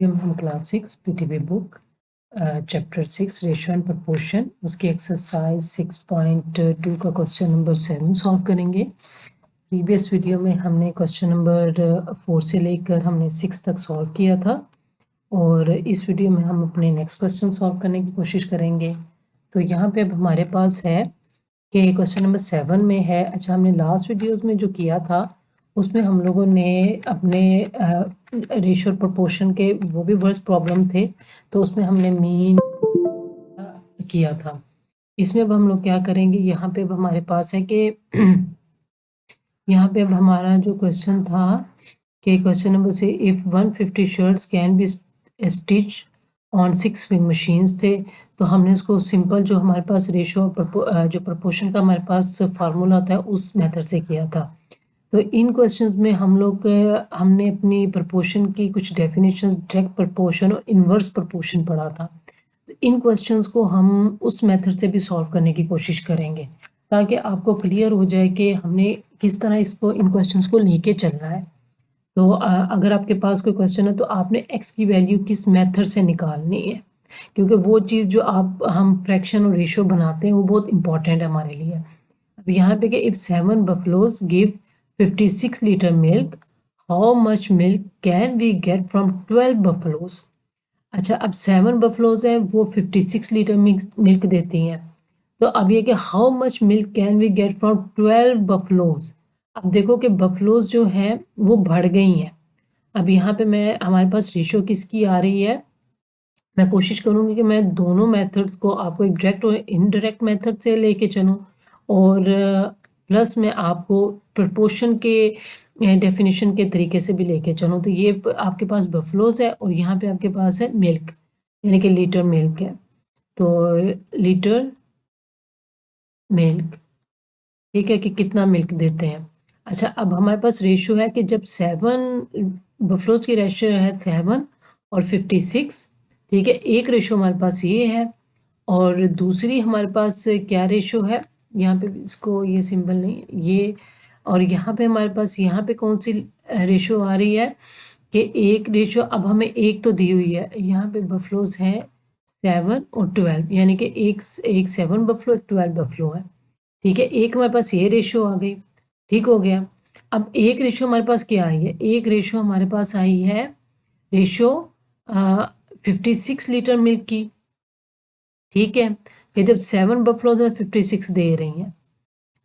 हम class 6 PTB book chapter 6 ratio and proportion उसकी exercise 6.2 का क्वेश्चन नंबर 7 सॉल्व करेंगे। प्रीवियस वीडियो में हमने क्वेश्चन नंबर 4 से लेकर हमने 6 तक सॉल्व किया था और इस वीडियो में हम अपने नेक्स्ट क्वेश्चन सॉल्व करने की कोशिश करेंगे। तो यहाँ पे अब हमारे पास है कि क्वेश्चन नंबर 7 में है। अच्छा, हमने लास्ट वीडियोस में जो किया था उसमें हम लोगों ने अपने रेशियो प्रोपोर्शन के वो भी वर्ड्स प्रॉब्लम थे, तो उसमें हमने मीन किया था। इसमें अब हम लोग क्या करेंगे, यहाँ पे अब हमारे पास है कि यहाँ पे अब हमारा जो क्वेश्चन था कि क्वेश्चन नंबर से if 150 shirts can be stitch on 6 swing machines थे, तो हमने उसको सिंपल जो हमारे पास रेशियो जो प्रोपोर्शन का हमारे पास फार्मूला होता है उस मेथड से किया था। तो इन क्वेश्चंस में हम लोग हमने अपनी प्रोपोर्शन की कुछ डेफिनेशंस, डायरेक्ट प्रोपोर्शन और इन्वर्स प्रोपोर्शन पढ़ा था। तो इन क्वेश्चंस को हम उस मेथड से भी सॉल्व करने की कोशिश करेंगे ताकि आपको क्लियर हो जाए कि हमने किस तरह इसको इन क्वेश्चंस को लेके चलना है। तो अगर आपके पास कोई क्वेश्चन है तो आपने x की वैल्यू किस मेथड से निकालनी है, क्योंकि वो चीज़ जो हम फ्रैक्शन और रेशियो बनाते हैं वो बहुत इंपॉर्टेंट है हमारे लिए। अब यहाँ पे कि if 7 buffaloes give 56 litre milk, how much milk can we get from 12 buffaloes। अच्छा, अब 7 buffaloes हैं, वो 56 लीटर मिल्क देती हैं। तो अब ये कि how much milk can we get from 12 buffaloes। अब देखो कि बफलोज जो हैं वो बढ़ गई हैं। अब यहाँ पे मैं हमारे पास रेशियो किसकी आ रही है, मैं कोशिश करूँगी कि मैं दोनों मेथड्स को आपको एक डायरेक्ट और इनडायरेक्ट मेथड से लेके चलूँ और प्लस मैं आपको प्रपोर्शन के डेफिनेशन के तरीके से भी लेके चलूँ। तो ये आपके पास बफलोज है और यहाँ पे आपके पास है मिल्क, यानी कि लीटर मिल्क है। तो लीटर मिल्क, ठीक है, कि कितना मिल्क देते हैं। अच्छा, अब हमारे पास रेशियो है कि जब 7 बफलोज की रेशियो है 7 और 56, ठीक है, एक रेशियो हमारे पास ये है और दूसरी हमारे पास क्या रेशियो है, यहाँ पे इसको ये सिंबल नहीं ये, और यहाँ पे हमारे पास यहाँ पे कौन सी रेशियो आ रही है कि एक रेशियो अब हमें एक तो दी हुई है, यहाँ पे बफलोज हैं 7 और 12, यानी कि एक 7 बफलो, एक 12 बफलो है। ठीक है, एक हमारे पास ये रेशियो आ गई, ठीक हो गया। अब एक रेशियो हमारे पास क्या आई है, एक रेशियो हमारे पास आई है रेशियो 56 लीटर मिल्क की, ठीक है, कि जब 7 बफलोज 56 दे रही हैं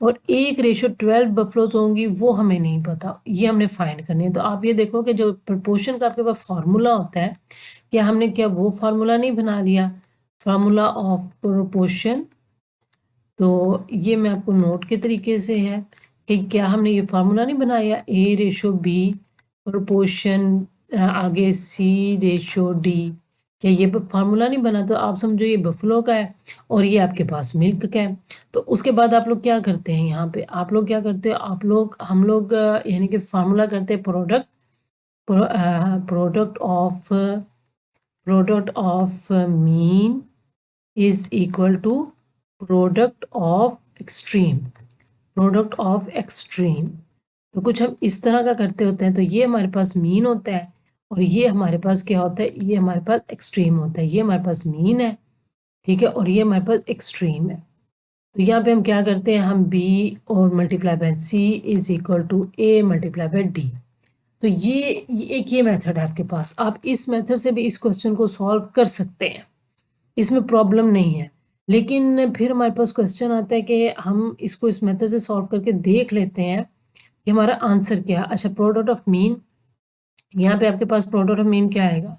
और एक रेशियो 12 बफलोज होंगी, वो हमें नहीं पता, ये हमने फाइंड करनी है। तो आप ये देखो कि जो प्रपोर्शन का आपके पास फार्मूला होता है, क्या हमने क्या वो फार्मूला नहीं बना लिया, फार्मूला ऑफ प्रोपोर्शन। तो ये मैं आपको नोट के तरीके से है कि क्या हमने ये फार्मूला नहीं बनाया, ए रेशो बी प्रोपोर्शन आगे सी रेशो डी, क्या ये फार्मूला नहीं बना। तो आप समझो ये बफलो का है और ये आपके पास मिल्क का है। तो उसके बाद आप लोग क्या करते हैं, यहाँ पे आप लोग क्या करते हो, आप लोग हम लोग यानी कि फार्मूला करते हैं product of mean is equal to product of extreme. तो कुछ हम इस तरह का करते होते हैं। तो ये हमारे पास मीन होता है और ये हमारे पास क्या होता है, ये हमारे पास एक्सट्रीम होता है। ये हमारे पास मीन है, ठीक है, और ये हमारे पास एक्सट्रीम है। तो यहाँ पे हम क्या करते हैं, हम b और multiply by c is equal to a multiply by d। तो ये मेथड है आपके पास, आप इस मेथड से भी इस क्वेश्चन को सॉल्व कर सकते हैं, इसमें प्रॉब्लम नहीं है। लेकिन फिर हमारे पास क्वेश्चन आता है कि हम इसको इस मेथड से सॉल्व करके देख लेते हैं कि हमारा आंसर क्या है। अच्छा, प्रोडक्ट ऑफ मीन, यहाँ पे आपके पास प्रोडक्ट ऑफ मीन क्या आएगा,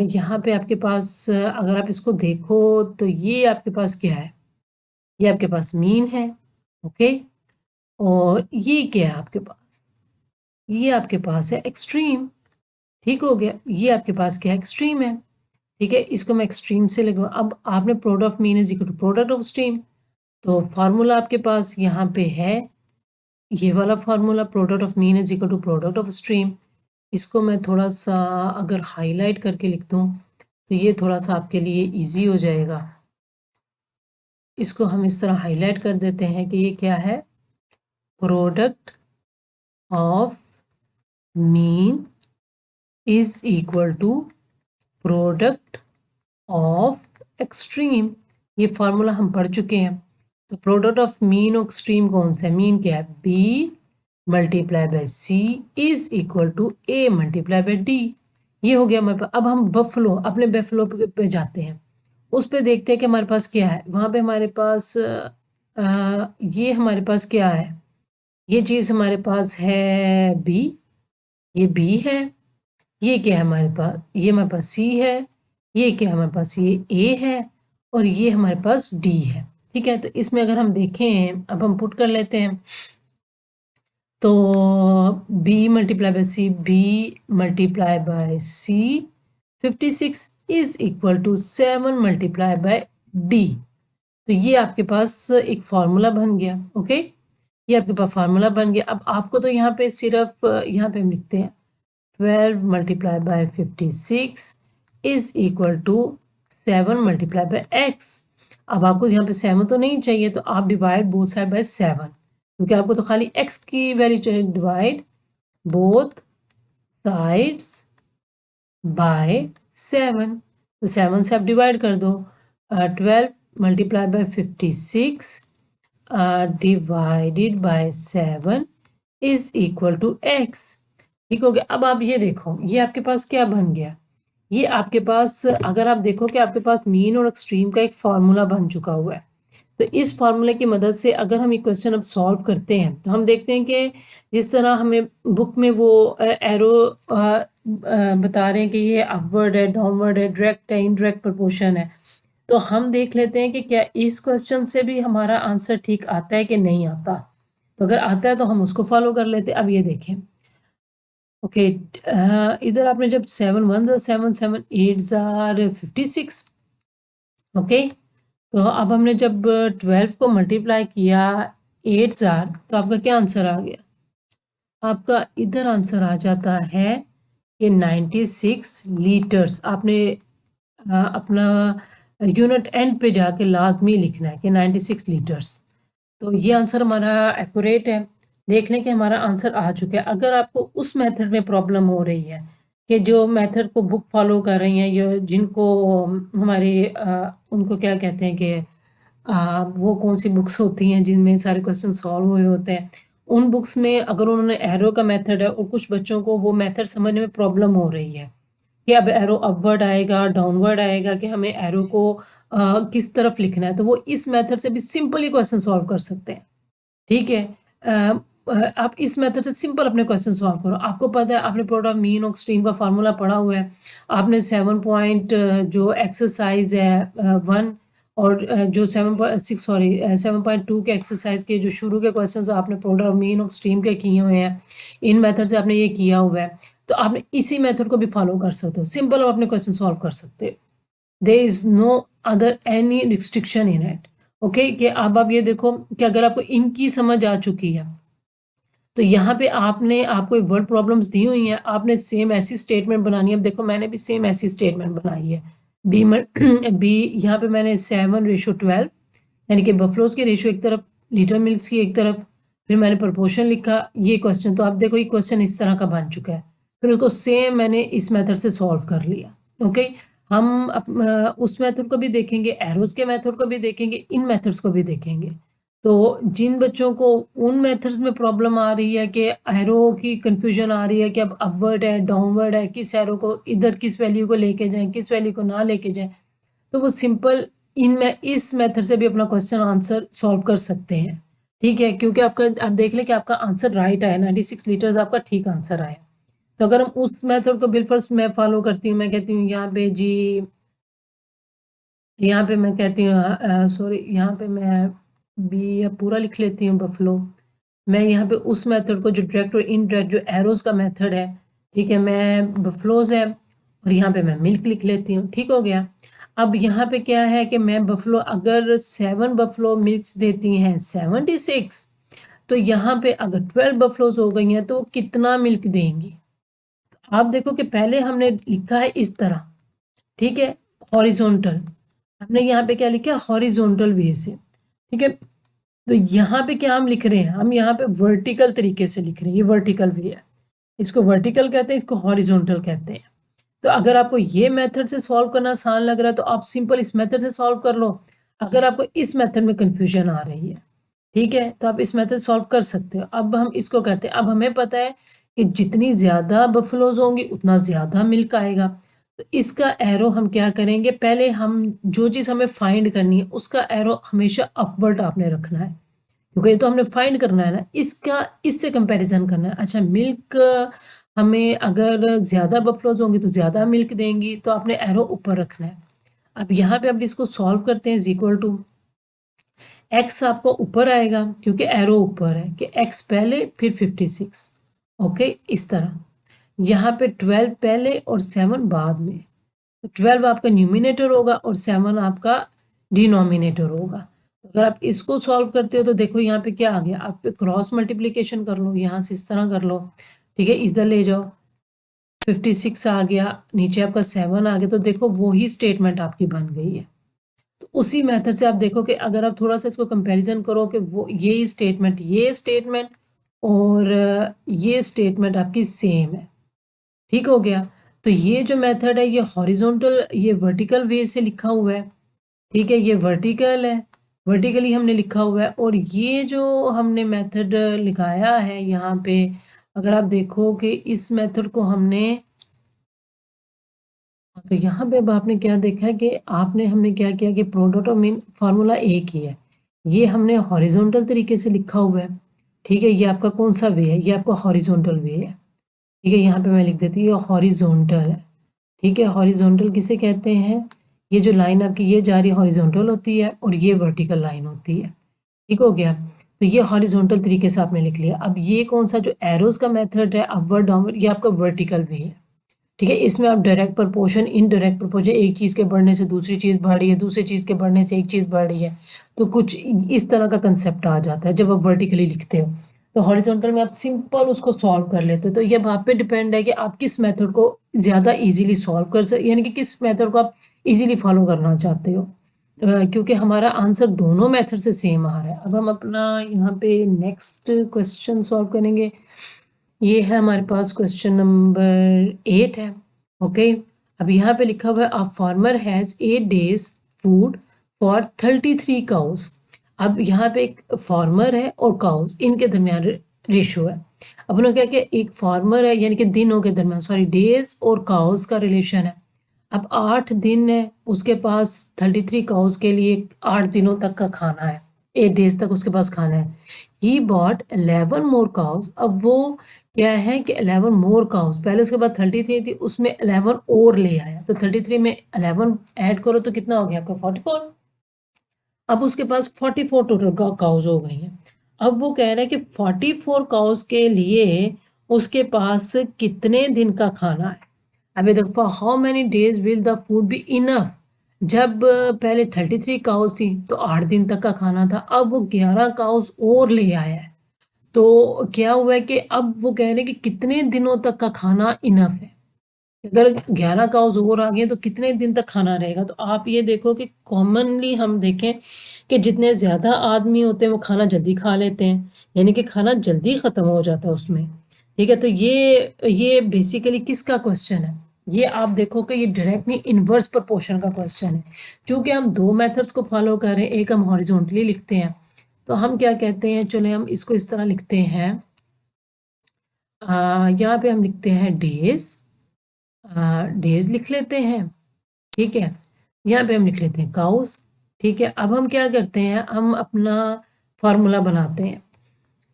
यहाँ पे आपके पास अगर आप इसको देखो तो ये आपके पास क्या है, ये आपके पास मीन है, ओके, और ये क्या है आपके पास, ये आपके पास है एक्सट्रीम, ठीक हो गया, ये आपके पास क्या है, एक्सट्रीम है, ठीक है। इसको मैं एक्सट्रीम से लगा, अब आपने product of mean is equal to product of extreme, तो फार्मूला आपके पास यहाँ पे है ये वाला formula, product of mean is equal to product of extreme. इसको मैं थोड़ा सा अगर हाईलाइट करके लिख दूँ तो ये थोड़ा सा आपके लिए इजी हो जाएगा। इसको हम इस तरह हाईलाइट कर देते हैं कि ये क्या है, product of mean is equal to product of extreme. ये फॉर्मूला हम पढ़ चुके हैं। तो प्रोडक्ट ऑफ मीन और एक्सट्रीम कौन सा है? मीन क्या है? B multiply by C is equal to A multiply by D. ये हो गया हमारे पास। अब हम बफलो, अपने बफलो पे जाते हैं, उस पे देखते हैं कि हमारे पास क्या है। वहाँ पे हमारे पास ये हमारे पास क्या है? ये चीज़ हमारे पास है बी, ये बी है। ये क्या है हमारे पास? ये हमारे पास सी है। ये क्या है हमारे पास? ये ए है। और ये हमारे पास डी है। ठीक है, तो इसमें अगर हम देखें, अब हम पुट कर लेते हैं, तो b multiply by C, b multiply by C 56 is equal to 7 multiply by d। तो ये आपके पास एक फार्मूला बन गया। ओके, ये आपके पास फार्मूला बन गया। अब आपको तो यहाँ पे सिर्फ यहाँ पे हम लिखते हैं 12 multiply by 56 is equal to 7 multiply by x। अब आपको यहाँ पे 7 तो नहीं चाहिए, तो आप डिवाइड बोथ साइड बाय 7, क्योंकि आपको तो खाली x की वैल्यू चाहिए। डिवाइड बोथ साइड्स बाय 7, तो 7 से आप डिवाइड कर दो। 12 multiply by 56 divided by 7 is equal to x। ठीक हो गया। अब आप ये देखो, ये आपके पास क्या बन गया? ये आपके पास, अगर आप देखो कि आपके पास मीन और एक्सट्रीम का एक फार्मूला बन चुका हुआ है। तो इस फार्मूले की मदद से अगर हम ये क्वेश्चन अब सॉल्व करते हैं, तो हम देखते हैं कि जिस तरह हमें बुक में वो एरो बता रहे हैं कि ये अपवर्ड है, डाउनवर्ड है, डायरेक्ट है, इनडायरेक्ट प्रोपोर्शन है, तो हम देख लेते हैं कि क्या इस क्वेश्चन से भी हमारा आंसर ठीक आता है कि नहीं आता। तो अगर आता है तो हम उसको फॉलो कर लेते हैं। अब ये देखें, ओके, इधर आपने जब 7 1 7 7 8 आर 56। ओके, तो अब हमने जब 12 को मल्टीप्लाई किया 8 आर, तो आपका क्या आंसर आ गया? आपका इधर आंसर आ जाता है कि 96 लीटर्स। आपने अपना यूनिट एंड पे जाके लाजमी लिखना है कि 96 लीटर्स। तो ये आंसर हमारा एक्यूरेट है। देख लें कि हमारा आंसर आ चुका है। अगर आपको उस मेथड में प्रॉब्लम हो रही है कि जो मेथड को बुक फॉलो कर रही हैं, ये जिनको हमारे उनको क्या कहते हैं कि वो कौन सी बुक्स होती हैं जिनमें सारे क्वेश्चन सॉल्व हुए होते हैं, उन बुक्स में अगर उन्होंने एरो का मेथड है और कुछ बच्चों को वो मेथड समझने में प्रॉब्लम हो रही है कि अब एरो अपवर्ड आएगा, डाउनवर्ड आएगा, कि हमें एरो को किस तरफ लिखना है, तो वो इस मेथड से भी सिंपली क्वेश्चन सॉल्व कर सकते हैं। ठीक है, आप इस मेथड से सिंपल अपने क्वेश्चन सॉल्व करो। आपको पता है, आपने प्रोडक्ट ऑफ मीन और एक्सट्रीम का फार्मूला पढ़ा हुआ है। आपने 7 पॉइंट जो एक्सरसाइज है 1 और जो 7.6 सॉरी 7.2 के एक्सरसाइज के जो शुरू के क्वेश्चंस आपने प्रोडक्ट ऑफ मीन और एक्सट्रीम के किए हुए हैं, इन मेथड से आपने ये किया हुआ है, तो आपने इसी मेथड को भी फॉलो कर सकते हो। सिंपल आप अपने क्वेश्चन सॉल्व कर सकते हो। There is no other any restriction in it. Okay, कि अब ये देखो कि अगर आपको इनकी समझ आ चुकी है, तो यहाँ पे आपने आपको वर्ड प्रॉब्लम्स दी हुई हैं, आपने सेम ऐसी स्टेटमेंट बनानी है। अब देखो मैंने भी सेम ऐसी स्टेटमेंट बनाई है। बी बी यहाँ पे मैंने 7:12 यानी कि बफलोज की रेशियो एक तरफ, लीटर मिल्क की एक तरफ, फिर मैंने प्रोपोर्शन लिखा। ये क्वेश्चन, तो आप देखो ये क्वेश्चन इस तरह का बन चुका है। फिर उसको सेम मैंने इस मेथड से सॉल्व कर लिया। ओके, हम उस मेथड को भी देखेंगे, एरोज के मेथड को भी देखेंगे, इन मेथड्स को भी देखेंगे। तो जिन बच्चों को उन मेथड्स में प्रॉब्लम आ रही है कि एरो की कंफ्यूजन आ रही है कि अब अपवर्ड है, डाउनवर्ड है, किस एरो को इधर किस वैल्यू को लेके जाएं, किस वैल्यू को ना लेके जाएं, तो वो सिंपल इनमें इस मेथड से भी अपना क्वेश्चन आंसर सॉल्व कर सकते हैं। ठीक है, क्योंकि आपका, आप देख लें कि आपका आंसर राइट आया, 96 लीटर्स आपका ठीक आंसर आया। तो अगर हम उस मेथड को बिल्कुल मैं फॉलो करती हूँ, मैं कहती हूँ यहाँ पे जी, यहाँ पे मैं कहती हूँ सॉरी, यहाँ पे मैं बी पूरा लिख लेती हूँ बफलो। मैं यहाँ पे उस मेथड को जो डायरेक्ट और इनडायरेक्ट जो एरोज का मेथड है, ठीक है, मैं बफलोज है और यहाँ पे मैं मिल्क लिख लेती हूँ। ठीक हो गया। अब यहाँ पे क्या है कि मैं बफलो, अगर 7 बफलो मिल्क देती हैं 76, तो यहाँ पे अगर 12 बफलोज हो गई हैं तो वो कितना मिल्क देंगी? आप देखो कि पहले हमने लिखा है इस तरह, ठीक है, हॉरिजॉन्टल। हमने यहाँ पे क्या लिखा है? हॉरिजॉन्टल वे से। ठीक है, तो यहाँ पे क्या हम लिख रहे हैं? हम यहाँ पे वर्टिकल तरीके से लिख रहे हैं, ये वर्टिकल वे है। इसको वर्टिकल कहते हैं, इसको हॉरिजॉन्टल कहते हैं। तो अगर आपको ये मेथड से सॉल्व करना आसान लग रहा है तो आप सिंपल इस मेथड से सॉल्व कर लो। अगर आपको इस मेथड में कंफ्यूजन आ रही है, ठीक है, तो आप इस मेथड सॉल्व कर सकते हो। अब हम इसको करते हैं। अब हमें पता है कि जितनी ज़्यादा बफलोज होंगी उतना ज़्यादा मिल्क आएगा। तो इसका एरो हम क्या करेंगे, पहले हम जो चीज़ हमें फाइंड करनी है उसका एरो हमेशा अपवर्ड आपने रखना है, क्योंकि ये तो हमने फाइंड करना है ना, इसका इससे कंपैरिजन करना है। अच्छा, मिल्क हमें अगर ज़्यादा बफलोज होंगी तो ज़्यादा मिल्क देंगी, तो आपने एरो ऊपर रखना है। अब यहाँ पे अब इसको सॉल्व करते हैं। इज इक्वल टू एक्स आपको ऊपर आएगा क्योंकि एरो ऊपर है कि एक्स पहले फिर 56। ओके, इस तरह यहाँ पे 12 पहले और 7 बाद में। तो 12 आपका न्यूमिनेटर होगा और 7 आपका डिनोमिनेटर होगा। अगर आप इसको सॉल्व करते हो तो देखो यहाँ पे क्या आ गया, आप क्रॉस मल्टीप्लिकेशन कर लो, यहाँ से इस तरह कर लो, ठीक है, इधर ले जाओ, 56 आ गया, नीचे आपका 7 आ गया, तो देखो वही स्टेटमेंट आपकी बन गई है। तो उसी मेथड से आप देखो कि अगर आप थोड़ा सा इसको कंपैरिजन करो कि वो ये स्टेटमेंट और ये स्टेटमेंट आपकी सेम है, ठीक हो गया। तो ये जो मेथड है ये हॉरिजॉन्टल, ये वर्टिकल वे से लिखा हुआ है, ठीक है, ये वर्टिकल है, वर्टिकली हमने लिखा हुआ है। और ये जो हमने मेथड लिखाया है यहाँ पे, अगर आप देखो कि इस मेथड को हमने, तो यहाँ पे अब आपने क्या देखा है कि हमने क्या किया कि प्रोडक्ट और मीन फार्मूला एक ही है, ये हमने हॉरिजॉन्टल तरीके से लिखा हुआ है, ठीक है। ये आपका कौन सा वे है, ये आपका हॉरिजॉन्टल वे है, ठीक है। यहाँ पे मैं लिख देती हूँ ये हॉरिजॉन्टल है, ठीक है। हॉरिजॉन्टल किसे कहते हैं, ये जो लाइन आपकी ये जा रही है हॉरिजॉन्टल होती है और ये वर्टिकल लाइन होती है, ठीक हो गया। तो ये हॉरिजॉन्टल तरीके से आपने लिख लिया। अब ये कौन सा जो एरोज का मेथड है अपवर्ड डाउनवर्ड, ये आपका वर्टिकल वे है, ठीक है। इसमें आप डायरेक्ट प्रपोर्शन, इनडायरेक्ट प्रपोर्शन, एक चीज़ के बढ़ने से दूसरी चीज़ बढ़ रही है, दूसरी चीज़ के बढ़ने से एक चीज़ बढ़ रही है, तो कुछ इस तरह का कंसेप्ट आ जाता है जब आप वर्टिकली लिखते हो। तो हॉरिजॉन्टल में आप सिंपल उसको सॉल्व कर लेते हो। तो ये अब आप पे डिपेंड है कि आप किस मेथड को ज़्यादा इजीली सॉल्व कर सकते, यानी कि किस मेथड को आप इजीली फॉलो करना चाहते हो, क्योंकि हमारा आंसर दोनों मेथड से सेम आ रहा है। अब हम अपना यहाँ पे नेक्स्ट क्वेश्चन सॉल्व करेंगे। ये है हमारे पास क्वेश्चन नंबर 8 है, ओके। अब यहाँ पे लिखा हुआ है a farmer has 8 days food for 33 cows. अब यहाँ पे एक फार्मर है और काउस, इनके दरमियान रेशो है। अब उन्होंने क्या किया, एक फार्मर है यानी कि दिनों के दरमियान, सॉरी डेज और काउस का रिलेशन है। अब 8 दिन है उसके पास, 33 काउस के लिए 8 दिनों तक का खाना है, 8 डेज तक उसके पास खाना है। He bought 11 more cows. अब वो क्या है कि 11 मोर काउस, पहले उसके बाद 33 थी उसमें 11 और ले आया, तो 33 में 11 ऐड करो तो कितना हो गया आपका 44। अब उसके पास 44 टोटल काउस हो गई हैं। अब वो कह रहा है कि 44 काउस के लिए उसके पास कितने दिन का खाना है। अभी देखो, how many days will the food be enough. जब पहले 33 काउस थी तो 8 दिन तक का खाना था, अब वो 11 काउस और ले आया है, तो क्या हुआ है कि अब वो कह रहे हैं कि कितने दिनों तक का खाना इनफ है। अगर 11 काउस और आ गए तो कितने दिन तक खाना रहेगा। तो आप ये देखो कि कॉमनली हम देखें कि जितने ज़्यादा आदमी होते हैं वो खाना जल्दी खा लेते हैं, यानी कि खाना जल्दी ख़त्म हो जाता है उसमें, ठीक है। तो ये बेसिकली किसका क्वेश्चन है, ये आप देखो कि ये डायरेक्टली इन्वर्स प्रोपोर्शन का क्वेश्चन है। चूँकि हम दो मेथड्स को फॉलो कर रहे हैं, एक हम हॉरिजॉन्टली लिखते हैं, तो हम क्या कहते हैं, चले हम इसको इस तरह लिखते हैं, यहाँ पे हम लिखते हैं डेज, डेज लिख लेते हैं, ठीक है। यहाँ पे हम लिख लेते हैं काउस, ठीक है। अब हम क्या करते हैं, हम अपना फार्मूला बनाते हैं।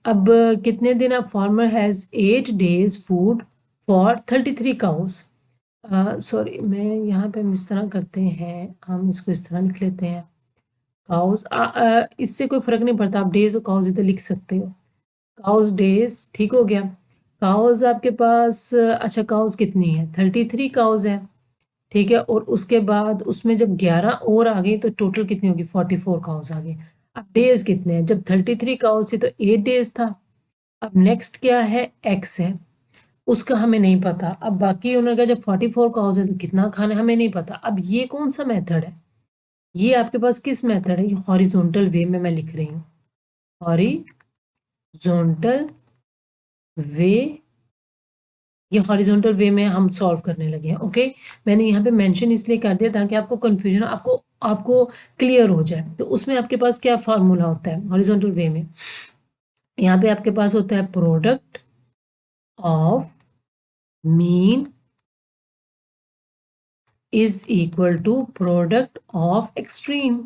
अब कितने दिन, अब farmer has 8 days food for 33 cows. Sorry, मैं यहाँ पे हम इस तरह करते हैं, हम इसको इस तरह लिख लेते हैं काउस, इससे कोई फ़र्क नहीं पड़ता, आप डेज और काउस इधर लिख सकते हो, काउस डेज, ठीक हो गया। काउस आपके पास, अच्छा काउस कितनी है, 33 काउस है, ठीक है। और उसके बाद उसमें जब 11 और आ गई तो टोटल कितनी होगी, 44 काउस आ गई। अब डेज कितने हैं, जब 33 काउस थी तो 8 डेज था। अब नेक्स्ट क्या है, एक्स है, उसका हमें नहीं पता। अब बाकी उन्होंने कहा जब 44 काउस है तो कितना खाना है, हमें नहीं पता। अब ये कौन सा मेथड है, ये आपके पास किस मेथड है, ये हॉरिजॉन्टल वे में मैं लिख रही हूँ, हॉरिजॉन्टल वे ये हॉरिजॉन्टल वे में हम सॉल्व करने लगे हैं। ओके, मैंने यहाँ पे मेंशन इसलिए कर दिया ताकि आपको कंफ्यूजन आपको आपको क्लियर हो जाए। तो उसमें आपके पास क्या फार्मूला होता है हॉरिजॉन्टल वे में? यहाँ पे आपके पास होता है product of mean is equal to product of extreme.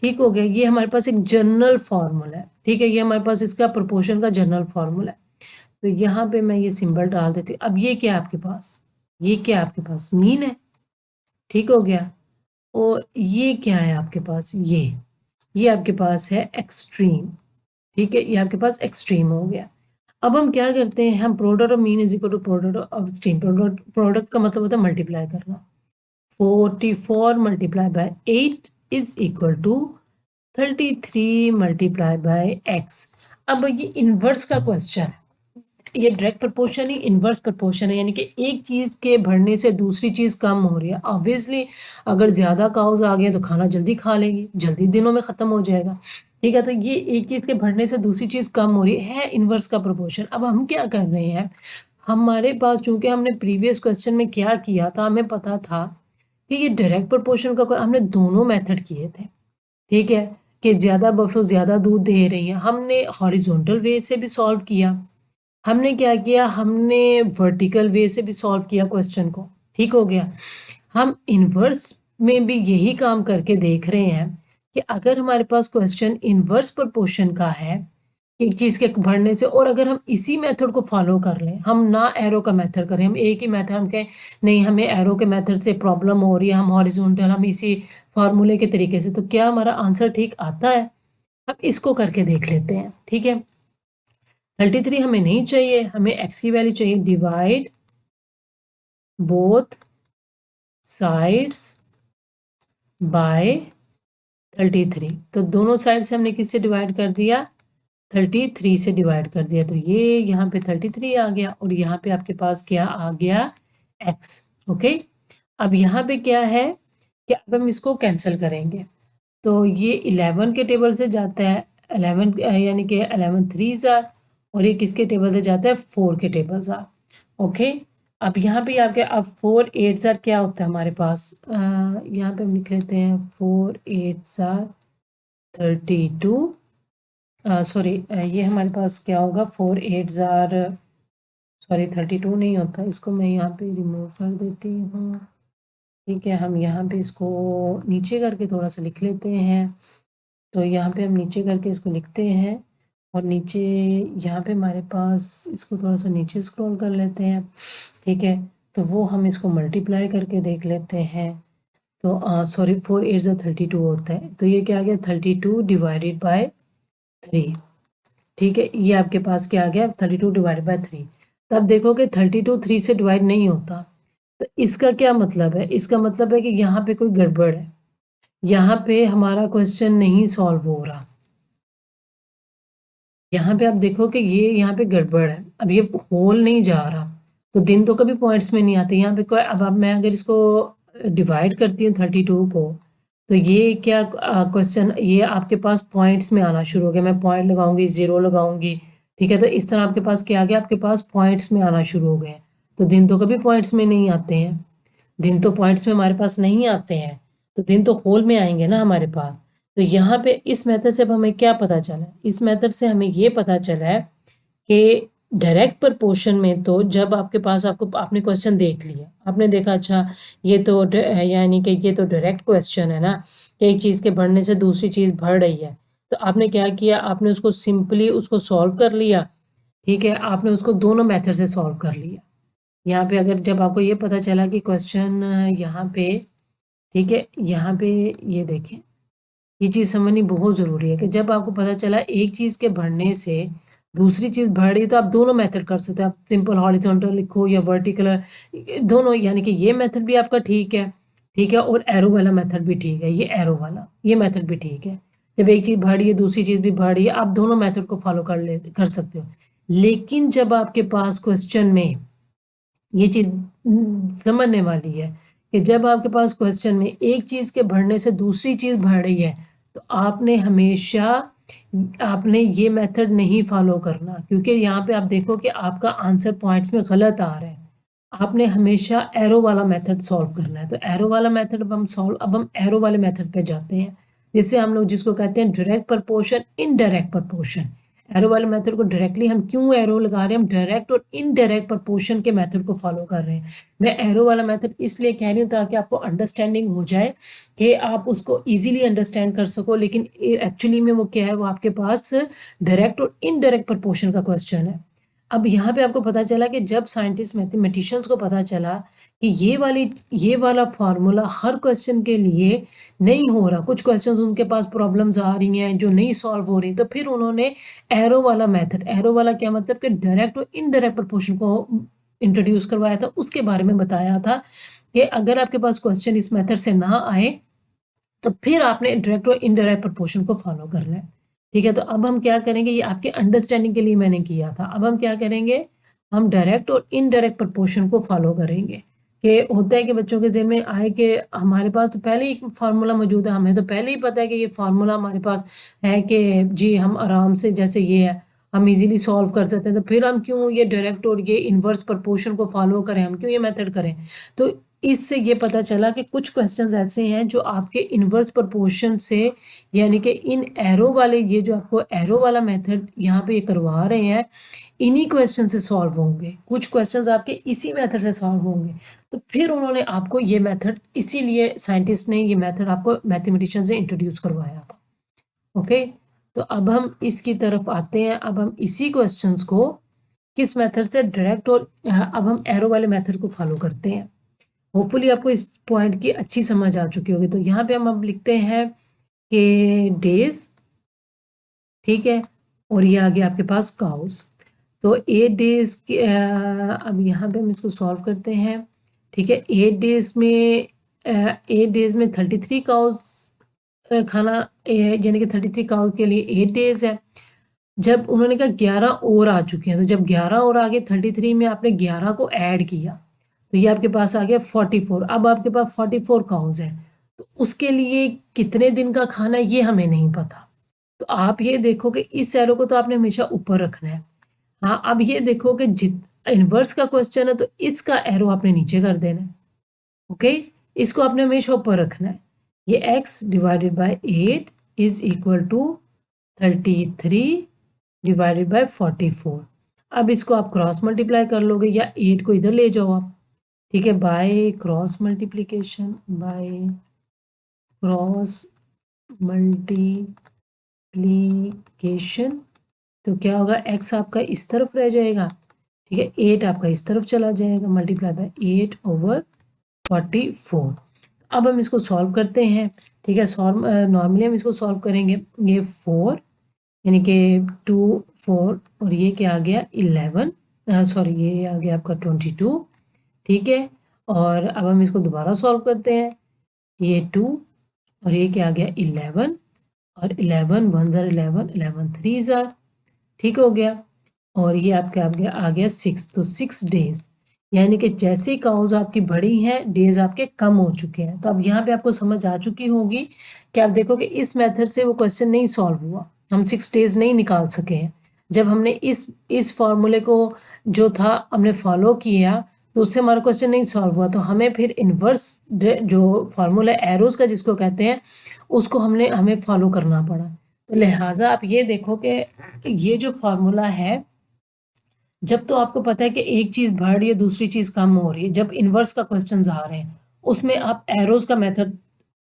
ठीक हो गया, ये हमारे पास एक जनरल फॉर्मूला है। ठीक है, ये हमारे पास इसका प्रोपोर्शन का जनरल फॉर्मूला है। तो यहाँ पे मैं ये सिंबल डाल देती हूँ। अब ये क्या है आपके पास? ये क्या है आपके पास? मीन है। ठीक हो गया। और ये क्या है आपके पास? ये आपके पास है एक्सट्रीम। ठीक है, ये आपके पास एक्सट्रीम हो गया। अब हम क्या करते हैं, हम product of mean is equal to product of extreme. Product का मतलब होता है मल्टीप्लाई करना। 44 multiply by 8 is equal to 33 multiply by x। अब ये इनवर्स का क्वेश्चन है, ये डायरेक्ट प्रोपोर्शन ही इनवर्स प्रोपोर्शन है, यानी कि एक चीज के बढ़ने से दूसरी चीज कम हो रही है। ऑब्वियसली अगर ज्यादा काउज आ गए तो खाना जल्दी खा लेंगी, जल्दी दिनों में खत्म हो जाएगा। ठीक है, तो ये एक चीज के बढ़ने से दूसरी चीज कम हो रही है इनवर्स का प्रोपोर्शन। अब हम क्या कर रहे हैं, हमारे पास चूंकि हमने प्रीवियस क्वेश्चन में क्या किया था, हमें पता था कि ये डायरेक्ट प्रोपोर्शन का हमने दोनों मेथड किए थे। ठीक है, कि ज्यादा बफलो ज्यादा दूध दे रही है, हमने हॉरिजॉन्टल वे से भी सॉल्व किया, हमने क्या किया, हमने वर्टिकल वे से भी सॉल्व किया क्वेश्चन को। ठीक हो गया। हम इनवर्स में भी यही काम करके देख रहे हैं कि अगर हमारे पास क्वेश्चन इनवर्स प्रोपोर्शन का है एक चीज के बढ़ने से, और अगर हम इसी मेथड को फॉलो कर लें, हम ना एरो का मेथड करें, हम एक ही मेथड, हम कहें नहीं हमें एरो के मेथड से प्रॉब्लम हो रही है, हम हॉरिजॉन्टल, हम इसी फॉर्मूले के तरीके से, तो क्या हमारा आंसर ठीक आता है? अब इसको करके देख लेते हैं। ठीक है, 33 हमें नहीं चाहिए, हमें x की वैल्यू चाहिए। Divide both sides by 33। तो दोनों साइड से हमने किससे डिवाइड कर दिया? 33 से डिवाइड कर दिया। तो ये यहाँ पे 33 आ गया और यहाँ पे आपके पास क्या आ गया? x। ओके, अब यहाँ पे क्या है कि अब हम इसको कैंसिल करेंगे। तो ये 11 के टेबल से जाता है 11, यानी कि 11 3 जार, और ये किसके टेबल से जाता है? 4 के टेबल जार। ओके, अब यहाँ पे आपके अब 4 8 जार क्या होता है हमारे पास? यहाँ पे हम लिख लेते हैं 4 8 जार 32। सॉरी, ये हमारे पास क्या होगा? 4 8 जार, सॉरी 32 नहीं होता, इसको मैं यहाँ पे रिमूव कर देती हूँ। ठीक है, हम यहाँ पे इसको नीचे करके थोड़ा सा लिख लेते हैं। तो यहाँ पे हम नीचे करके इसको लिखते हैं, और नीचे यहाँ पे हमारे पास इसको थोड़ा सा नीचे स्क्रॉल कर लेते हैं। ठीक है, तो वो हम इसको मल्टीप्लाई करके देख लेते हैं। तो सॉरी 4 8 जार 32 होता है, तो ये क्या आ गया? 32 डिवाइडेड बाय 3। ठीक है, ये आपके पास क्या आ गया? 32 डिवाइडेड बाय 3। तब देखोगे 32 3 से डिवाइड नहीं होता, तो इसका क्या मतलब है? इसका मतलब है कि यहाँ पे कोई गड़बड़ है, यहाँ पे हमारा क्वेश्चन नहीं सॉल्व हो रहा। यहाँ पे आप देखो कि ये यहाँ पे गड़बड़ है, अब ये होल नहीं जा रहा, तो दिन तो कभी पॉइंट्स में नहीं आते यहाँ पे कोई। अब मैं अगर इसको डिवाइड करती हूँ 32 को, तो ये क्या क्वेश्चन, ये आपके पास पॉइंट्स में आना शुरू हो गया। मैं पॉइंट लगाऊंगी, जीरो लगाऊंगी। ठीक है, तो इस तरह आपके पास क्या आ गया? आपके पास पॉइंट्स में आना शुरू हो गए। तो दिन तो कभी पॉइंट्स में नहीं आते हैं, दिन तो पॉइंट्स में हमारे पास नहीं आते हैं, तो दिन तो होल में आएंगे ना हमारे पास। तो यहाँ पे इस मेथड से अब हमें क्या पता चला? इस मेथड से हमें ये पता चला है कि डायरेक्ट प्रपोर्शन में तो जब आपके पास आपने क्वेश्चन देख लिया, आपने देखा अच्छा ये तो यानी कि ये तो डायरेक्ट क्वेश्चन है ना, कि एक चीज़ के बढ़ने से दूसरी चीज़ बढ़ रही है, तो आपने क्या किया? आपने उसको सिंपली उसको सॉल्व कर लिया। ठीक है, आपने उसको दोनों मेथड से सॉल्व कर लिया। यहाँ पे अगर जब आपको ये पता चला कि क्वेश्चन यहाँ पे, ठीक है, यहाँ पे ये देखें, ये चीज़ समझनी बहुत ज़रूरी है कि जब आपको पता चला एक चीज़ के बढ़ने से दूसरी चीज़ बढ़ रही है, तो आप दोनों मेथड कर सकते हैं। आप सिंपल हॉरिजॉन्टल लिखो या वर्टिकल, दोनों, यानी कि ये मेथड भी आपका ठीक है। ठीक है, और एरो वाला मेथड भी ठीक है, ये एरो वाला ये मेथड भी ठीक है। जब एक चीज़ बढ़ रही है दूसरी चीज़ भी बढ़ रही है, आप दोनों मेथड को फॉलो कर सकते हो। लेकिन जब आपके पास क्वेश्चन में ये चीज समझने वाली है कि जब आपके पास क्वेश्चन में एक चीज के बढ़ने से दूसरी चीज बढ़ रही है, तो आपने हमेशा आपने ये मेथड नहीं फॉलो करना, क्योंकि यहाँ पे आप देखो कि आपका आंसर पॉइंट्स में गलत आ रहा है। आपने हमेशा एरो वाला मेथड सॉल्व करना है। तो एरो वाला मेथड अब हम एरो वाले मेथड पे जाते हैं, जिससे हम लोग जिसको कहते हैं direct proportion indirect proportion. Arrow वाले मेथड को डायरेक्टली हम क्यों एरो लगा रहे हैं, हम डायरेक्ट और इनडायरेक्ट प्रपोर्शन के मेथड को फॉलो कर रहे हैं। मैं एरो वाला मेथड इसलिए कह रही हूँ ताकि आपको अंडरस्टैंडिंग हो जाए, कि आप उसको इजीली अंडरस्टैंड कर सको। लेकिन एक्चुअली में वो क्या है, वो आपके पास डायरेक्ट और इनडायरेक्ट प्रपोर्शन का क्वेश्चन है। अब यहाँ पे आपको पता चला कि जब साइंटिस्ट मैथमेटिशियंस को पता चला कि ये वाला फार्मूला हर क्वेश्चन के लिए नहीं हो रहा, कुछ क्वेश्चंस उनके पास प्रॉब्लम्स आ रही हैं जो नहीं सॉल्व हो रही, तो फिर उन्होंने एरो वाला मेथड, एरो वाला क्या मतलब कि डायरेक्ट और इनडायरेक्ट प्रपोर्शन को इंट्रोड्यूस करवाया था। उसके बारे में बताया था कि अगर आपके पास क्वेश्चन इस मेथड से ना आए तो फिर आपने डायरेक्ट और इनडायरेक्ट प्रपोर्शन को फॉलो करना है। ठीक है, तो अब हम क्या करेंगे, ये आपके अंडरस्टैंडिंग के लिए मैंने किया था। अब हम क्या करेंगे, हम डायरेक्ट और इनडायरेक्ट प्रपोर्शन को फॉलो करेंगे। कि होता है कि बच्चों के ज़हन में आए कि हमारे पास तो पहले ही फार्मूला मौजूद है, हमें तो पहले ही पता है कि ये फार्मूला हमारे पास है, कि जी हम आराम से, जैसे ये है, हम इजीली सॉल्व कर सकते हैं, तो फिर हम क्यों ये डायरेक्ट और ये इन्वर्स प्रपोर्शन को फॉलो करें, हम क्यों ये मेथड करें। तो इससे ये पता चला कि कुछ क्वेश्चंस ऐसे हैं जो आपके इन्वर्स प्रपोर्शन से, यानी कि इन एरो वाले, ये जो आपको एरो वाला मेथड यहाँ पे ये करवा रहे हैं, इन्हीं क्वेश्चन से सॉल्व होंगे। कुछ क्वेश्चंस आपके इसी मेथड से सॉल्व होंगे। तो फिर उन्होंने आपको ये मेथड, इसीलिए साइंटिस्ट ने ये मेथड आपको मैथमेटिशियन से इंट्रोड्यूस करवाया था। ओके, तो अब हम इसकी तरफ आते हैं। अब हम इसी क्वेश्चंस को किस मेथड से, डायरेक्ट और अब हम एरो वाले मेथड को फॉलो करते हैं। होपफुली आपको इस पॉइंट की अच्छी समझ आ चुकी होगी। तो यहाँ पे हम अब लिखते हैं कि डेज, ठीक है, और ये आ गया आपके पास काउस। तो 8 डेज के अब यहाँ पे हम इसको सॉल्व करते हैं। ठीक है, 8 डेज में 33 काउस खाना, यानी कि 33 काउस के लिए 8 डेज है। जब उन्होंने कहा 11 और आ चुके हैं, तो जब 11 और आ गए 33 में, आपने 11 को ऐड किया तो ये आपके पास आ गया 44। अब आपके पास 44 काउज है, तो उसके लिए कितने दिन का खाना है ये हमें नहीं पता। तो आप ये देखो कि इस एरो को तो आपने हमेशा ऊपर रखना है। हाँ, अब ये देखो कि जित इन्वर्स का क्वेश्चन है तो इसका एरो आपने नीचे कर देना है। ओके, इसको आपने हमेशा ऊपर रखना है। ये x divided by 8 is equal to 33 divided by 44। अब इसको आप क्रॉस मल्टीप्लाई कर लोगे, या 8 को इधर ले जाओ आप। ठीक है, by cross multiplication, by cross multiplication, तो क्या होगा, x आपका इस तरफ रह जाएगा। ठीक है, 8 आपका इस तरफ चला जाएगा, मल्टीप्लाई बाय 8 ओवर 44। अब हम इसको सॉल्व करते हैं। ठीक है, नॉर्मली हम इसको सॉल्व करेंगे। ये 4, यानी कि 2 4, और ये क्या आ गया 11, सॉरी ये आ गया आपका 22। ठीक है, और अब हम इसको दोबारा सॉल्व करते हैं। ये 2 और ये क्या आ गया 11, और 11 1 ज़र 11, 11 3 ज़र, ठीक हो गया। और ये आपका आ गया 6, तो 6 डेज, यानी कि जैसे ही काउज आपकी बढ़ी हैं, डेज आपके कम हो चुके हैं। तो अब यहाँ पे आपको समझ आ चुकी होगी कि आप देखो कि इस मेथड से वो क्वेश्चन नहीं सॉल्व हुआ, हम 6 डेज नहीं निकाल सके हैं। जब हमने इस फॉर्मूले को जो था हमने फॉलो किया, तो उससे हमारा क्वेश्चन नहीं सॉल्व हुआ। तो हमें फिर इन्वर्स जो फार्मूला एरोज का जिसको कहते हैं, उसको हमें फॉलो करना पड़ा। तो लिहाजा आप ये देखो कि ये जो फार्मूला है, जब तो आपको पता है कि एक चीज़ बढ़ रही है दूसरी चीज़ कम हो रही है, जब इन्वर्स का क्वेश्चन आ रहे हैं उसमें आप एरोज का मेथड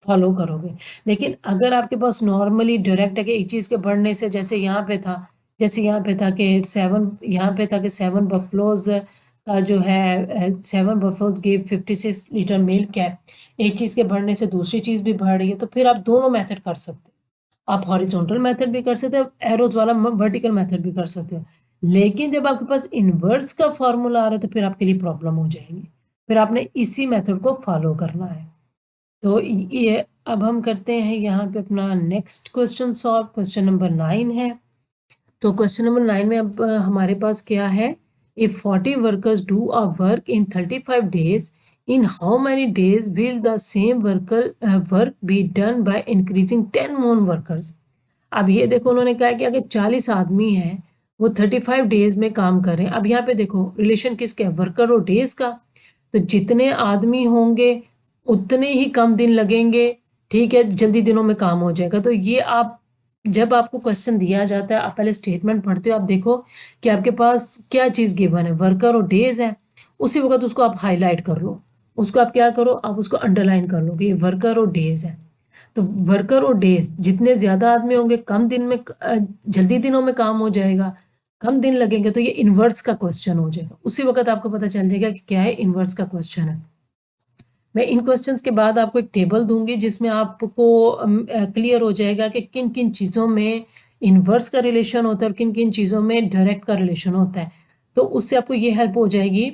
फॉलो करोगे। लेकिन अगर आपके पास नॉर्मली डायरेक्ट है कि एक चीज़ के बढ़ने से, जैसे यहाँ पे था, कि 7 बफलोज का जो है 7 बफलोज गिव 56 लीटर मिल्क है, एक चीज़ के बढ़ने से दूसरी चीज़ भी बढ़ रही है, तो फिर आप दोनों मेथड कर सकते हो। आप हॉरिजॉन्टल मेथड भी कर सकते हो, एरोज वाला वर्टिकल मेथड भी कर सकते हो। लेकिन जब आपके पास इन्वर्स का फॉर्मूला आ रहा है तो फिर आपके लिए प्रॉब्लम हो जाएगी, फिर आपने इसी मेथड को फॉलो करना है। तो ये अब हम करते हैं यहाँ पे अपना next question solve. Question number 9 है। तो क्वेश्चन नंबर 9 में अब हमारे पास क्या है, if 40 workers do a work in 35 days, in how many days will the same work be done by increasing 10 more workers. अब ये देखो उन्होंने कहा कि अगर 40 आदमी हैं, वो 35 डेज में काम कर रहे हैं। अब यहाँ पे देखो रिलेशन किसका है, वर्कर और डेज का। तो जितने आदमी होंगे उतने ही कम दिन लगेंगे, ठीक है, जल्दी दिनों में काम हो जाएगा। तो ये आप जब आपको क्वेश्चन दिया जाता है, आप पहले स्टेटमेंट पढ़ते हो, आप देखो कि आपके पास क्या चीज़ गिवन है, वर्कर और डेज है, उसी वक्त उसको आप हाईलाइट कर लो, उसको आप क्या करो, आप उसको अंडरलाइन कर लो कि ये वर्कर और डेज है। तो वर्कर और डेज जितने ज़्यादा आदमी होंगे कम दिन में जल्दी दिनों में काम हो जाएगा, कम दिन लगेंगे, तो ये इन्वर्स का क्वेश्चन हो जाएगा। उसी वक्त आपको पता चल जाएगा कि क्या है, इन्वर्स का क्वेश्चन है। मैं इन क्वेश्चंस के बाद आपको एक टेबल दूंगी जिसमें आपको क्लियर हो जाएगा कि किन किन चीज़ों में इन्वर्स का रिलेशन होता है और किन किन चीज़ों में डायरेक्ट का रिलेशन होता है। तो उससे आपको ये हेल्प हो जाएगी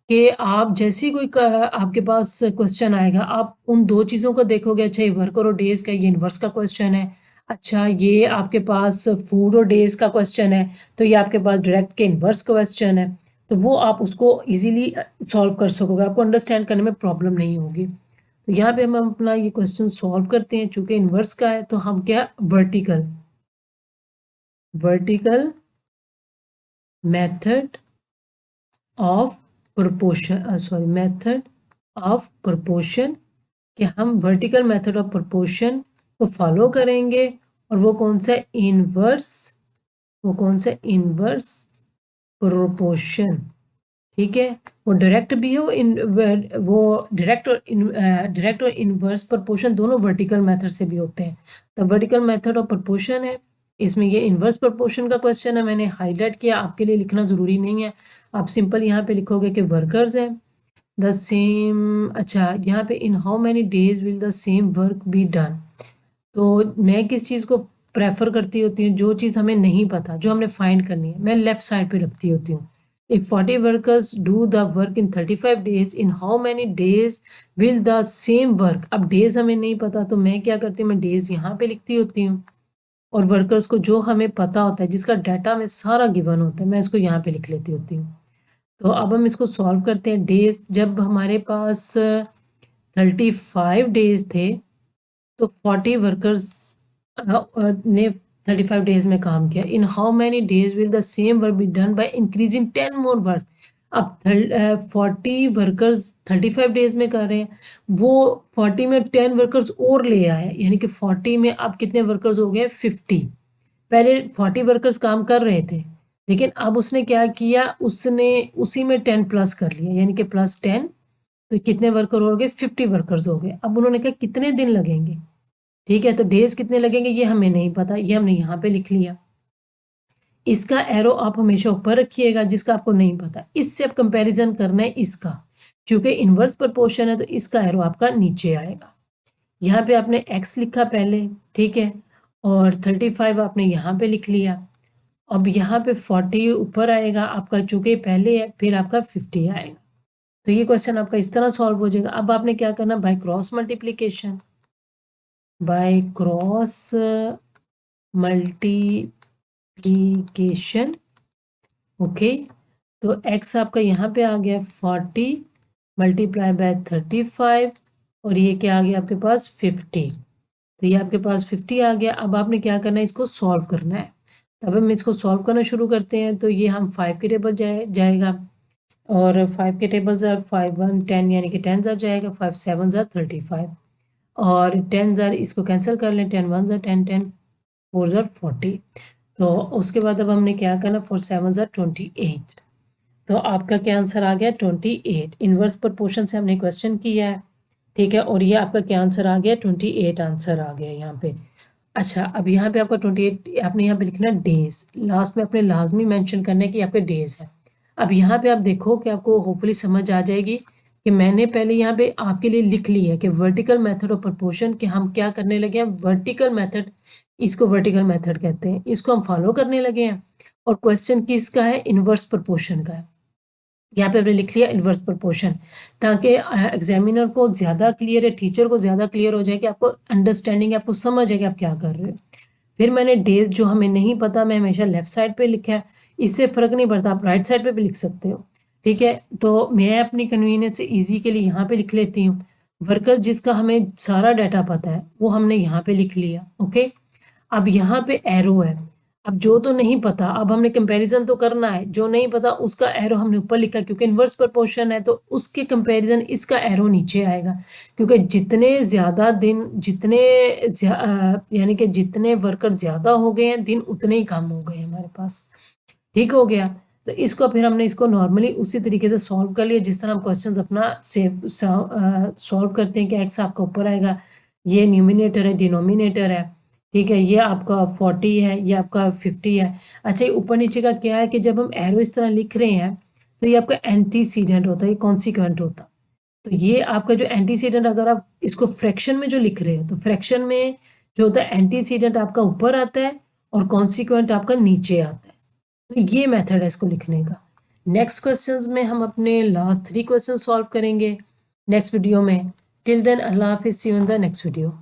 कि आप जैसी कोई आपके पास क्वेश्चन आएगा, आप उन दो चीज़ों को देखोगे, अच्छा ये वर्कर और डेज का ये इन्वर्स का क्वेश्चन है, अच्छा ये आपके पास फूड और डेज का क्वेश्चन है, तो ये आपके पास डायरेक्ट के इन्वर्स क्वेश्चन है। तो वो आप उसको इजीली सॉल्व कर सकोगे, आपको अंडरस्टैंड करने में प्रॉब्लम नहीं होगी। तो यहाँ पे हम अपना ये क्वेश्चन सॉल्व करते हैं, चूंकि इन्वर्स का है तो हम क्या, वर्टिकल मेथड ऑफ प्रोपोर्शन कि हम वर्टिकल मेथड ऑफ प्रोपोर्शन को फॉलो करेंगे। और वो कौन सा, इनवर्स प्रोपोर्शन, ठीक है। वो डायरेक्ट भी है, वो डायरेक्ट और इनवर्स प्रोपोर्शन दोनों वर्टिकल मेथड से भी होते हैं। तो वर्टिकल मेथड ऑफ प्रोपोर्शन है, इसमें ये इनवर्स प्रोपोर्शन का क्वेश्चन है, मैंने हाईलाइट किया, आपके लिए लिखना ज़रूरी नहीं है, आप सिंपल यहाँ पे लिखोगे कि वर्कर्स हैं द सेम। अच्छा, यहाँ पे in how many days will the same work be done. तो मैं किस चीज़ को प्रेफर करती होती हूँ, जो चीज़ हमें नहीं पता, जो हमने फाइंड करनी है, मैं लेफ्ट साइड पे रखती होती हूँ। If 40 workers do the work in 35 days, in how many days will the same work? अब days हमें नहीं पता, तो मैं क्या करती हूँ, मैं days यहाँ पे लिखती होती हूँ, और वर्कर्स को जो हमें पता होता है, जिसका डाटा में सारा गिवन होता है, मैं इसको यहाँ पे लिख लेती होती हूँ। तो अब हम इसको सॉल्व करते हैं। डेज जब हमारे पास 35 डेज थे, तो 40 वर्कर्स ने 35 डेज में काम किया। In how many days will the same work be done by increasing 10 more work. अब 40 वर्कर्स 35 डेज में कर रहे हैं, वो 40 में 10 वर्कर्स और ले आए, यानी कि 40 में अब कितने वर्कर्स हो गए, 50। पहले 40 वर्कर्स काम कर रहे थे, लेकिन अब उसने क्या किया, उसने उसी में 10 प्लस कर लिया, यानी कि +10, तो कितने वर्कर हो गए, 50 वर्कर्स हो गए। अब उन्होंने कहा कितने दिन लगेंगे, ठीक है, तो डेज कितने लगेंगे ये हमें नहीं पता, ये हमने यहाँ पे लिख लिया। इसका एरो आप हमेशा ऊपर रखिएगा, जिसका आपको नहीं पता, इससे अब कंपैरिजन करना है इसका, क्योंकि इनवर्स प्रोपोर्शन है तो इसका एरो आपका नीचे आएगा। यहाँ पे आपने x लिखा पहले, ठीक है, और 35 आपने यहाँ पे लिख लिया। अब यहाँ पे 40 ऊपर आएगा आपका, चूंकि पहले है, फिर आपका 50 आएगा। तो ये क्वेश्चन आपका इस तरह सॉल्व हो जाएगा। अब आपने क्या करना, बाय क्रॉस मल्टीप्लीकेशन, ओके। तो x आपका यहाँ पे आ गया 40 मल्टीप्लाई बाय 35, और ये क्या आ गया आपके पास 50। तो ये आपके पास 50 आ गया। अब आपने क्या करना है, इसको सॉल्व करना है। तब हम इसको सॉल्व करना शुरू करते हैं। तो ये हम 5 के टेबल जाएगा, और 5 के टेबल ज़ार 5 1 10, यानी कि 10 ज़ार जाएगा, 5 7 ज़ार 35, और 10 ज़ार इसको कैंसिल कर लें, 10 1 ज़ार 10 10 4 ज़ार 40। तो उसके बाद अब हमने क्या करना, 4 7 ज़ार 28। तो आपका क्या आंसर आ गया, 28। इनवर्स प्रोपोर्शन से हमने क्वेश्चन किया है, ठीक है, और ये आपका क्या आंसर आ गया, 28 आंसर आ गया यहाँ पे। अच्छा, अब यहाँ पे आपका 28, आपने यहाँ पे लिखना डेज, लास्ट में अपने लाजमी मेंशन करना है कि आपके डेज है। अब यहाँ पे आप देखो कि आपको होपफुली समझ आ जाएगी कि मैंने पहले यहाँ पे आपके लिए लिख ली है कि वर्टिकल मेथड ऑफ प्रोपोर्शन, कि हम क्या करने लगे हैं, वर्टिकल मेथड, इसको वर्टिकल मेथड कहते हैं, इसको हम फॉलो करने लगे हैं। और क्वेश्चन किसका है, इनवर्स प्रोपोर्शन का है। यहाँ पे हमने लिख लिया इनवर्स प्रोपोर्शन, ताकि एग्जामिनर को ज़्यादा क्लियर है, टीचर को ज़्यादा क्लियर हो जाए कि आपको अंडरस्टैंडिंग है, आपको समझ है कि आप क्या कर रहे हो। फिर मैंने डेज जो हमें नहीं पता, मैं हमेशा लेफ्ट साइड पे लिखा है, इससे फ़र्क नहीं पड़ता, आप राइट साइड पे भी लिख सकते हो, ठीक है। तो मैं अपनी कन्वीनियंस से ईजी के लिए यहाँ पे लिख लेती हूँ। वर्कर जिसका हमें सारा डाटा पता है वो हमने यहाँ पे लिख लिया, ओके। अब यहाँ पे एरो है, अब जो तो नहीं पता, अब हमने कंपैरिजन तो करना है, जो नहीं पता उसका एरो हमने ऊपर लिखा, क्योंकि इन्वर्स प्रोपोर्शन है तो उसके कंपैरिजन इसका एरो नीचे आएगा, क्योंकि जितने ज़्यादा दिन, यानी कि जितने वर्कर ज़्यादा हो गए हैं, दिन उतने ही कम हो गए हमारे पास। ठीक हो गया। तो इसको फिर हमने इसको नॉर्मली उसी तरीके से सॉल्व कर लिया जिस तरह हम क्वेश्चन अपना सॉल्व करते हैं कि एक्स आपका ऊपर आएगा, ये न्यूमिनेटर है, डिनोमिनेटर है, ठीक है, ये आपका 40 है, ये आपका 50 है। अच्छा, ये ऊपर नीचे का क्या है कि जब हम एरो इस तरह लिख रहे हैं तो ये आपका एंटीसीडेंट होता है, ये कॉन्सिक्वेंट होता है। तो ये आपका जो एंटीसीडेंट, अगर आप इसको फ्रैक्शन में जो लिख रहे हो तो फ्रैक्शन में जो होता है एंटीसीडेंट आपका ऊपर आता है और कॉन्सिक्वेंट आपका नीचे आता है। तो ये मेथड है इसको लिखने का। नेक्स्ट क्वेश्चंस में हम अपने लास्ट 3 क्वेश्चन सॉल्व करेंगे नेक्स्ट वीडियो में। टिल देन अल्लाह हाफिज़, see you in the next video.